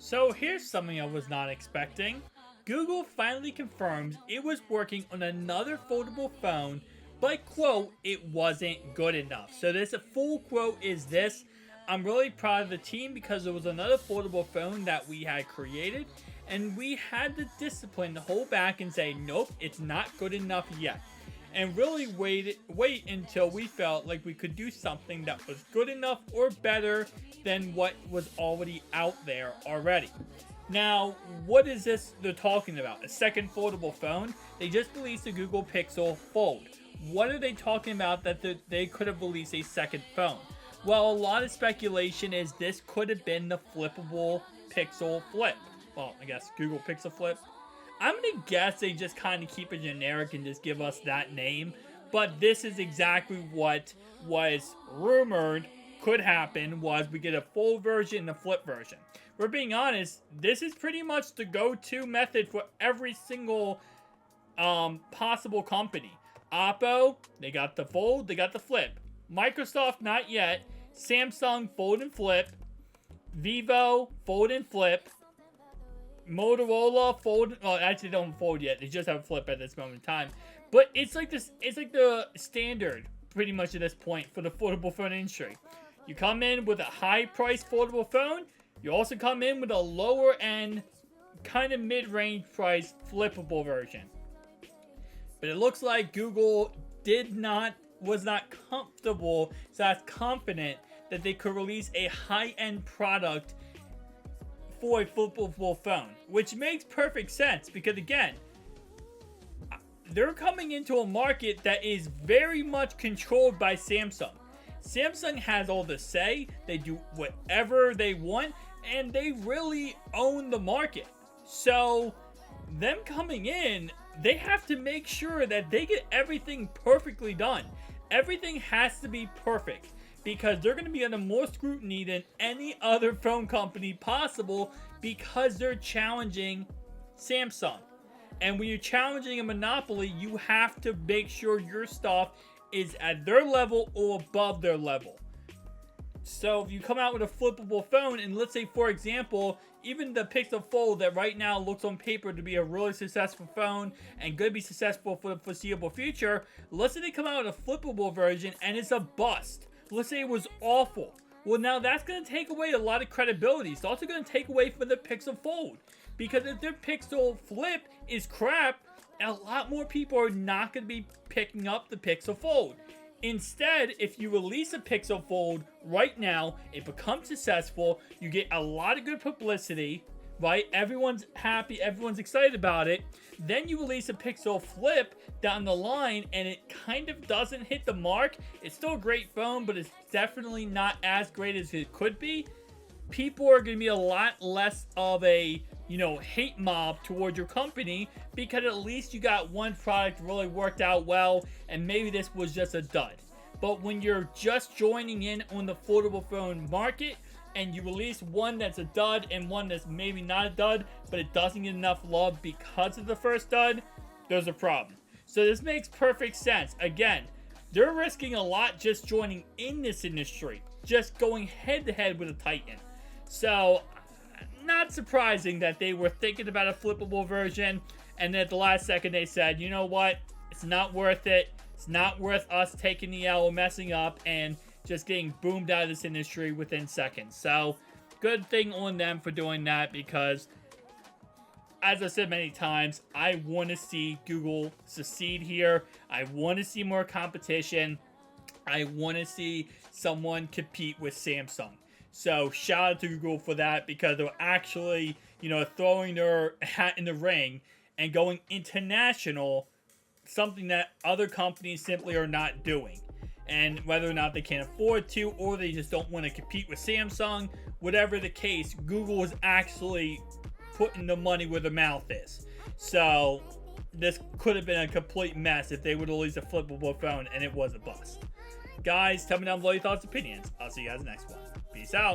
So here's something I was not expecting. Google finally confirms it was working on another foldable phone, but quote, it wasn't good enough. So this full quote is this. I'm really proud of the team because it was another foldable phone that we had created, and we had the discipline to hold back and say, nope, it's not good enough yet. And really wait until we felt like we could do something that was good enough or better than what was already out there already. Now, what is this they're talking about? A second foldable phone? They just released the Google Pixel Fold. What are they talking about that they could have released a second phone? Well, a lot of speculation is this could have been the flippable Pixel Flip. Well, I guess Google Pixel Flip. I'm gonna guess they just kind of keep it generic and just give us that name. But this is exactly what was rumored could happen, was we get a full version and a flip version. We're being honest, this is pretty much the go-to method for every single possible company. Oppo, they got the fold, they got the flip. Microsoft, not yet. Samsung, fold and flip. Vivo, fold and flip. Motorola, fold. Well, actually, they don't fold yet. They just have a flip at this moment in time. But it's like this. It's like the standard, pretty much at this point, for the foldable phone industry. You come in with a high-priced foldable phone. You also come in with a lower-end, kind of mid-range price flippable version. But it looks like Google was not comfortable, so that's confident that they could release a high-end product for a flippable phone, which makes perfect sense because, again, they're coming into a market that is very much controlled by Samsung. Samsung has all the say, they do whatever they want, and they really own the market. So them coming in, they have to make sure that they get everything perfectly done. Everything has to be perfect because they're going to be under more scrutiny than any other phone company possible because they're challenging Samsung. And when you're challenging a monopoly, you have to make sure your stuff is at their level or above their level. So if you come out with a flippable phone, and let's say, for example, even the Pixel Fold that right now looks on paper to be a really successful phone and going to be successful for the foreseeable future, let's say they come out with a flippable version and it's a bust. Let's say it was awful. Well, now that's going to take away a lot of credibility. It's also going to take away from the Pixel Fold. Because if their Pixel Flip is crap, a lot more people are not going to be picking up the Pixel Fold. Instead, if you release a Pixel Fold right now, it becomes successful, you get a lot of good publicity, right? Everyone's happy, everyone's excited about it. Then you release a Pixel Flip down the line and it kind of doesn't hit the mark. It's still a great phone, but it's definitely not as great as it could be. People are going to be a lot less of a, hate mob towards your company because at least you got one product really worked out well and maybe this was just a dud. But when you're just joining in on the foldable phone market and you release one that's a dud and one that's maybe not a dud, but it doesn't get enough love because of the first dud, there's a problem. So this makes perfect sense. Again, they're risking a lot just joining in this industry, just going head to head with a Titan. So not surprising that they were thinking about a flippable version and then at the last second they said, you know what, it's not worth it. It's not worth us taking the L, messing up, and just getting boomed out of this industry within seconds. So, good thing on them for doing that because, as I said many times, I want to see Google succeed here. I want to see more competition. I want to see someone compete with Samsung. So, shout out to Google for that because they're actually, throwing their hat in the ring and going international, something that other companies simply are not doing. And whether or not they can afford to or they just don't want to compete with Samsung, whatever the case, Google is actually putting the money where the mouth is. So this could have been a complete mess if they would release a flippable phone and it was a bust. Guys, tell me down below your thoughts and opinions. I'll see you guys next one. Peace out.